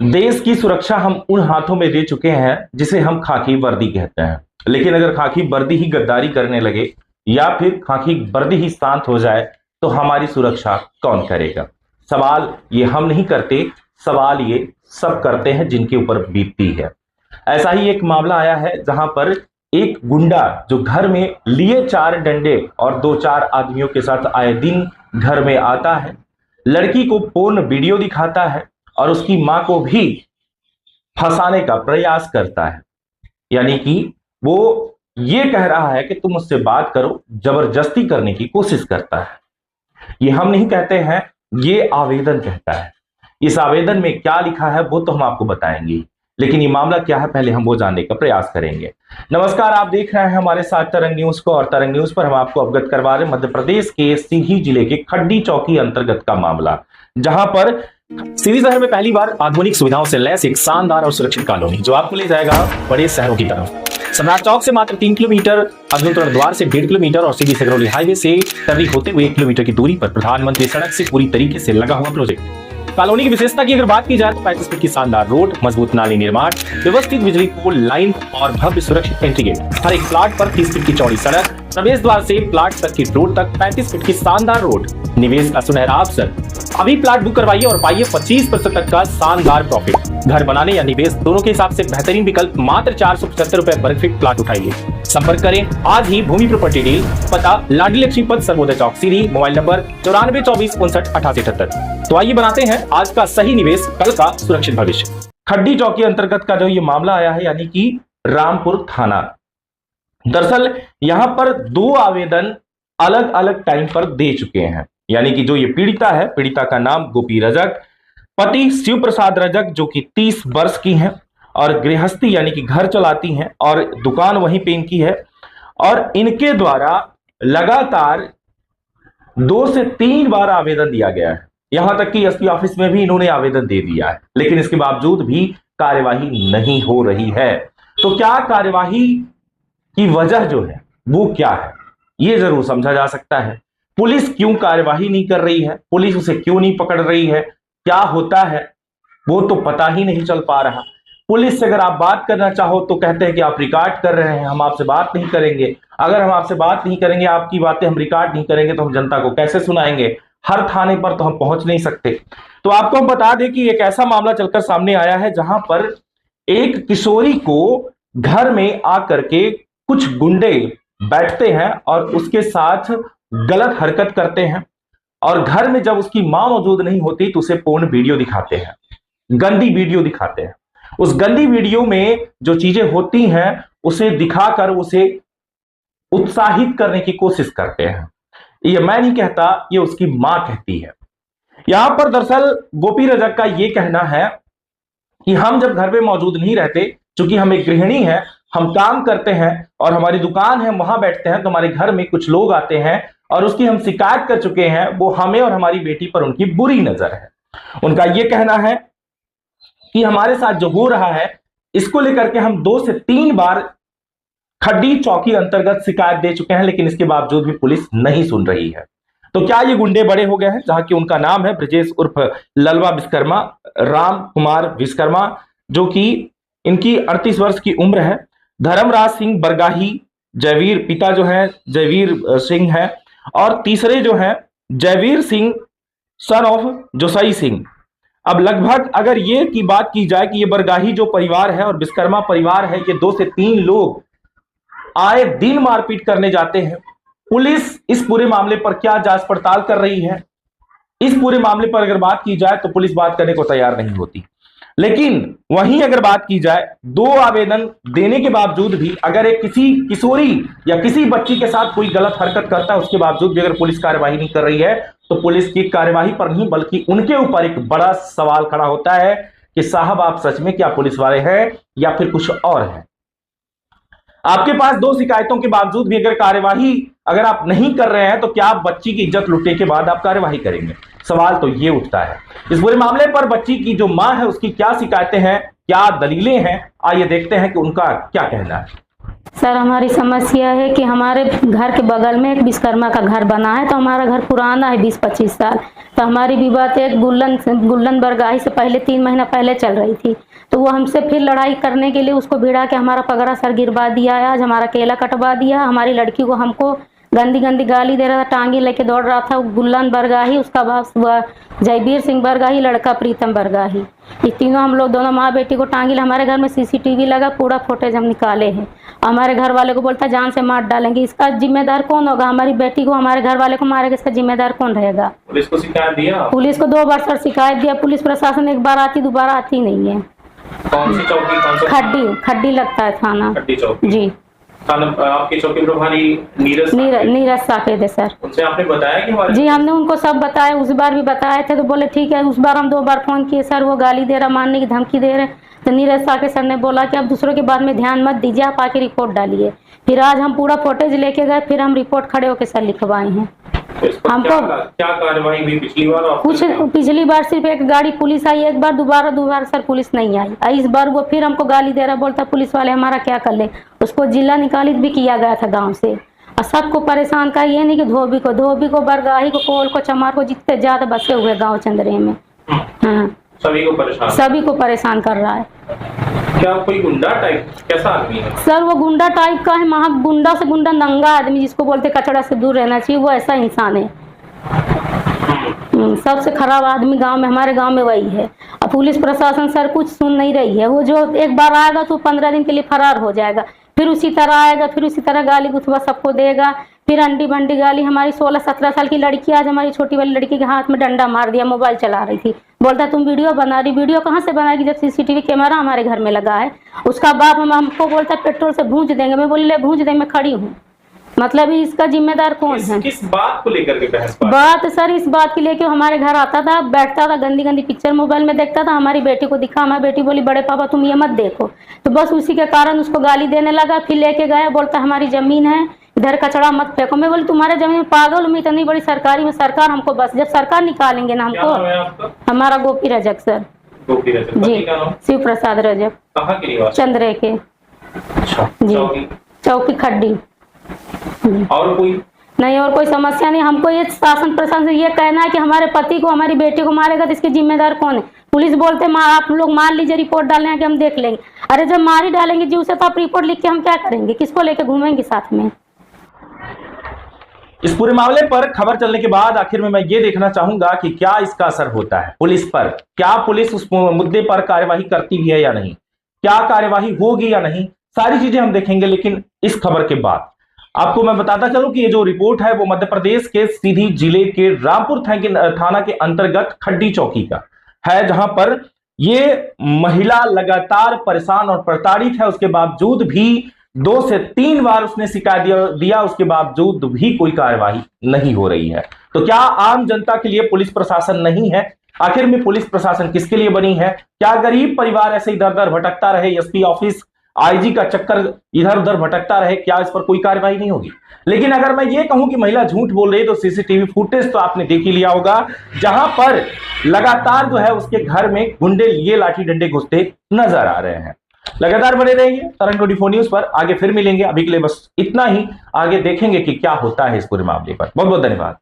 देश की सुरक्षा हम उन हाथों में दे चुके हैं जिसे हम खाकी वर्दी कहते हैं। लेकिन अगर खाकी वर्दी ही गद्दारी करने लगे या फिर खाकी वर्दी ही शांत हो जाए तो हमारी सुरक्षा कौन करेगा? सवाल ये हम नहीं करते, सवाल ये सब करते हैं जिनके ऊपर बीतती है। ऐसा ही एक मामला आया है जहां पर एक गुंडा जो घर में लिए 4 डंडे और 2-4 आदमियों के साथ आए दिन घर में आता है, लड़की को पोर्न वीडियो दिखाता है और उसकी मां को भी फंसाने का प्रयास करता है। यानी कि वो ये कह रहा है कि तुम मुझसे बात करो, जबरदस्ती करने की कोशिश करता है। ये हम नहीं कहते हैं, ये आवेदन कहता है। इस आवेदन में क्या लिखा है वो तो हम आपको बताएंगे, लेकिन ये मामला क्या है पहले हम वो जानने का प्रयास करेंगे। नमस्कार, आप देख रहे हैं हमारे साथ तरंग न्यूज को, और तरंग न्यूज पर हम आपको अवगत करवा रहे हैं मध्य प्रदेश के सीधी जिले के खड्डी चौकी अंतर्गत का मामला, जहां पर सीधी शहर में पहली बार आधुनिक सुविधाओं से लैस एक शानदार और सुरक्षित कॉलोनी जो आपको ले जाएगा बड़े शहरों की तरफ। सम्राट चौक से मात्र 3 किलोमीटर, अग्नितोरण द्वार से 1.5 किलोमीटर और सीधी सिगरौली हाईवे से टर्री होते हुए 1 किलोमीटर की दूरी पर प्रधानमंत्री सड़क से पूरी तरीके से लगा हुआ प्रोजेक्ट। कॉलोनी की विशेषता की अगर बात की जाए तो 35 फीट की शानदार रोड, मजबूत नाली निर्माण, व्यवस्थित बिजली पोल लाइन और भव्य सुरक्षित एंट्री गेट। हर एक प्लाट पर 30 फीट की चौड़ी सड़क, प्रवेश द्वार से प्लाट तक की रोड तक 35 फीट की शानदार रोड। निवेश का सुनहरा अवसर। अभी प्लाट बुक करवाइए और पाइए 25% तक का शानदार प्रॉफिट। घर बनाने या निवेश दोनों के हिसाब से बेहतरीन विकल्प। मात्र 475 रुपए वर्ग फीट प्लाट उठाइए। संपर्क करें आज ही भूमि प्रॉपर्टी डील। पता लाडली लक्ष्मी पथ, सर्वोदय चौक सीधी। Mobile number 9424598878। तो आइए बनाते हैं आज का सही निवेश, कल का सुरक्षित भविष्य। खड्डी चौकी अंतर्गत का जो ये मामला आया है, यानी कि रामपुर थाना। दरअसल यहां पर 2 आवेदन अलग अलग टाइम पर दे चुके हैं। यानी कि जो ये पीड़िता है, पीड़िता का नाम गोपी रजक, पति शिव प्रसाद रजक जो कि 30 वर्ष की हैं और गृहस्थी यानी कि घर चलाती हैं और दुकान वहीं पे इनकी है। और इनके द्वारा लगातार 2 से 3 बार आवेदन दिया गया है। यहां तक कि एसपी ऑफिस में भी इन्होंने आवेदन दे दिया है, लेकिन इसके बावजूद भी कार्यवाही नहीं हो रही है। तो क्या कार्यवाही की वजह जो है वो क्या है, ये जरूर समझा जा सकता है। पुलिस क्यों कार्यवाही नहीं कर रही है, पुलिस उसे क्यों नहीं पकड़ रही है, क्या होता है वो तो पता ही नहीं चल पा रहा। पुलिस से अगर आप बात करना चाहो तो कहते हैं कि आप रिकॉर्ड कर रहे हैं, हम आपसे बात नहीं करेंगे। अगर हम आपसे बात नहीं करेंगे, आपकी बातें हम रिकॉर्ड नहीं करेंगे तो हम जनता को कैसे सुनाएंगे? हर थाने पर तो हम पहुंच नहीं सकते। तो आपको हम बता दें कि एक ऐसा मामला चलकर सामने आया है जहां पर एक किशोरी को घर में आकर के कुछ गुंडे बैठते हैं और उसके साथ गलत हरकत करते हैं, और घर में जब उसकी मां मौजूद नहीं होती तो उसे पोर्न वीडियो दिखाते हैं, गंदी वीडियो दिखाते हैं। उस गंदी वीडियो में जो चीजें होती हैं उसे दिखाकर उसे उत्साहित करने की कोशिश करते हैं। ये मैं नहीं कहता, ये उसकी मां कहती है। यहां पर दरअसल गोपी रजक का यह कहना है कि हम जब घर में मौजूद नहीं रहते, क्योंकि हम एक गृहिणी हैं, हम काम करते हैं और हमारी दुकान है, वहां बैठते हैं, तो हमारे घर में कुछ लोग आते हैं और उसकी हम शिकायत कर चुके हैं। वो हमें और हमारी बेटी पर उनकी बुरी नजर है। उनका यह कहना है कि हमारे साथ जो हो रहा है इसको लेकर के हम 2 से 3 बार खड्डी चौकी अंतर्गत शिकायत दे चुके हैं, लेकिन इसके बावजूद भी पुलिस नहीं सुन रही है। तो क्या ये गुंडे बड़े हो गए हैं? जहां कि उनका नाम है ब्रजेश उर्फ ललवा विश्वकर्मा, राम कुमार विश्वकर्मा, जो कि इनकी 38 वर्ष की उम्र है। धर्मराज सिंह बरगाही, जयवीर पिता जो है जयवीर सिंह है, और तीसरे जो है जयवीर सिंह सन ऑफ जोसाई सिंह। अब लगभग अगर ये की बात की जाए कि ये बरगाही जो परिवार है और विश्वकर्मा परिवार है, ये 2 से 3 लोग आए दिन मारपीट करने जाते हैं। पुलिस इस पूरे मामले पर क्या जांच पड़ताल कर रही है, इस पूरे मामले पर अगर बात की जाए तो पुलिस बात करने को तैयार नहीं होती। लेकिन वहीं अगर बात की जाए 2 आवेदन देने के बावजूद भी अगर एक किसी किशोरी या किसी बच्ची के साथ कोई गलत हरकत करता है, उसके बावजूद भी अगर पुलिस कार्यवाही नहीं कर रही है, तो पुलिस की कार्यवाही पर नहीं बल्कि उनके ऊपर एक बड़ा सवाल खड़ा होता है कि साहब आप सच में क्या पुलिस वाले हैं या फिर कुछ और है? आपके पास 2 शिकायतों के बावजूद भी अगर कार्यवाही अगर आप नहीं कर रहे हैं तो क्या आप बच्ची की इज्जत लुटने के बाद आप कार्यवाही करेंगे? सवाल तो ये उठता है। इस पूरे मामले पर बच्ची की जो मां है उसकी क्या शिकायतें हैं, क्या दलीलें हैं, आइए देखते हैं कि उनका क्या कहना है। सर हमारी समस्या है कि हमारे घर के बगल में एक विश्वकर्मा का घर बना है, तो हमारा घर पुराना है 20-25 साल। तो हमारी विवाद एक गुल्लन बरगाही से पहले 3 महीना पहले चल रही थी। तो वो हमसे फिर लड़ाई करने के लिए उसको भिड़ा के हमारा पगड़ा सर गिरवा दिया है, आज हमारा केला कटवा दिया। हमारी लड़की को हमको गंदी गंदी गाली दे रहा था, टांगी लेके दौड़ रहा था। गुल्लन बरगाही, उसका बाप जयवीर सिंह बरगाही, लड़का प्रीतम बरगाही, ये तीनों हम लोग दोनों माँ बेटी को टांगी। हमारे घर में CCTV लगा, पूरा फुटेज हम निकाले हैं। हमारे घर वाले को बोलता जान से मार डालेंगे। इसका जिम्मेदार कौन होगा? हमारी बेटी को हमारे घर वाले को मारेगा, इसका जिम्मेदार कौन रहेगा? पुलिस को शिकायत दिया? पुलिस को 2 बार सर शिकायत दिया। पुलिस प्रशासन एक बार आती, दोबारा आती नहीं है। कौन सी चौकी? खड्डी लगता है थाना। खड्डी चौकी जी। आपके चौकी प्रभारी नीरज साकेत है सर। उनसे आपने बताया कि? जी हमने उनको सब बताया, उस बार भी बताए थे, तो बोले ठीक है। उस बार हम 2 बार फोन किए, सर वो गाली दे रहा, मारने की धमकी दे रहे। तो नीरज साकेत सर ने बोला कि अब दूसरों की बात में ध्यान मत दीजिए, आप आके रिपोर्ट डालिए। फिर आज हम पूरा फुटेज लेके गए, फिर हम रिपोर्ट खड़े होकर सर लिखवाए हैं। हमको क्या कार्रवाई हुई पिछली बार? कुछ पिछली बार सिर्फ एक गाड़ी पुलिस आई, एक बार दोबारा सर पुलिस नहीं आई। इस बार वो फिर हमको गाली दे रहा, बोलता पुलिस वाले हमारा क्या कर ले। उसको जिला निकालित भी किया गया था गांव से। और सबको परेशान कर, ये नहीं कि धोबी को, बरगाही को, कोल को, चमार को, जितने ज्यादा बसे हुए गाँव चंद्रे में, हाँ सभी को परेशान कर रहा है। क्या कोई गुंडा टाइप कैसा आदमी है? सर वो गुंडा टाइप का है, गुंडा से गुंडा नंगा आदमी, जिसको बोलते कचड़ा से दूर रहना चाहिए, वो ऐसा इंसान है। सबसे खराब आदमी गांव में, हमारे गांव में वही है। अब पुलिस प्रशासन सर कुछ सुन नहीं रही है। वो जो एक बार आएगा तो 15 दिन के लिए फरार हो जाएगा, फिर उसी तरह आएगा, फिर उसी तरह गाली गुथवा सबको देगा, फिर अंडी बंडी गाली। हमारी 16-17 साल की लड़की, आज हमारी छोटी वाली लड़की के हाथ में डंडा मार दिया, मोबाइल चला रही थी। बोलता तुम वीडियो बना रही, वीडियो कहाँ से बनाएगी जब CCTV कैमरा हमारे घर में लगा है। उसका बाप हमको बोलता पेट्रोल से भूंज देंगे। मैं बोली ले भूंज देंगे, मैं खड़ी हूँ। मतलब इसका जिम्मेदार कौन है? किस बात को लेकर के बहस? बात सर इस बात की लेके हमारे घर आता था, बैठता था, गंदी गंदी पिक्चर मोबाइल में देखता था। हमारी बेटी को दिखा, हमारी बेटी बोली बड़े पापा तुम ये मत देखो। तो बस उसी के कारण उसको गाली देने लगा। फिर लेके गया, बोलता हमारी जमीन है, इधर कचड़ा मत फेंको। मैं बोली तुम्हारे जमीन पागल में इतनी बड़ी सरकारी में, सरकार हमको बस जब सरकार निकालेंगे ना हमको। हमारा गोपी रजक सर। गोपी रजक जी, शिव प्रसाद रजक। कहाँ के निवासी? चंद्रे के जी, चौकी खड्डी। और कोई नहीं, और कोई समस्या नहीं। हमको ये शासन प्रशासन से ये कहना है कि हमारे पति को, हमारी बेटी को मारेगा तो इसके जिम्मेदार कौन है? पुलिस बोलते आप लोग मान लीजिए, रिपोर्ट डालने के हम देख लेंगे। अरे जब मार ही डालेंगे जी उसे, तो आप रिपोर्ट लिख के हम क्या करेंगे? किसको लेके घूमेंगे साथ में? इस पूरे मामले पर खबर चलने के बाद आखिर में मैं ये देखना चाहूंगा कि क्या इसका असर होता है पुलिस पर। क्या पुलिस उस मुद्दे पर कार्यवाही करती भी है या नहीं, क्या कार्यवाही होगी या नहीं, सारी चीजें हम देखेंगे। लेकिन इस खबर के बाद आपको मैं बताता चलूं कि ये जो रिपोर्ट है वो मध्य प्रदेश के सीधी जिले के रामपुर थाना के अंतर्गत खड्डी चौकी का है, जहां पर ये महिला लगातार परेशान और प्रताड़ित है। उसके बावजूद भी 2 से 3 बार उसने शिकायत दिया, उसके बावजूद भी कोई कार्यवाही नहीं हो रही है। तो क्या आम जनता के लिए पुलिस प्रशासन नहीं है? आखिर में पुलिस प्रशासन किसके लिए बनी है? क्या गरीब परिवार ऐसे इधर उधर भटकता रहे, SP ऑफिस, IG का चक्कर इधर उधर भटकता रहे? क्या इस पर कोई कार्रवाई नहीं होगी? लेकिन अगर मैं ये कहूं कि महिला झूठ बोल रही है, तो CCTV फुटेज तो आपने देख ही लिया होगा, जहां पर लगातार जो है उसके घर में गुंडे लिए लाठी डंडे घुसते नजर आ रहे हैं। लगातार बने रहिए तरंग 24 न्यूज पर, आगे फिर मिलेंगे। अभी के लिए बस इतना ही, आगे देखेंगे कि क्या होता है इस पूरे मामले पर। बहुत बहुत धन्यवाद।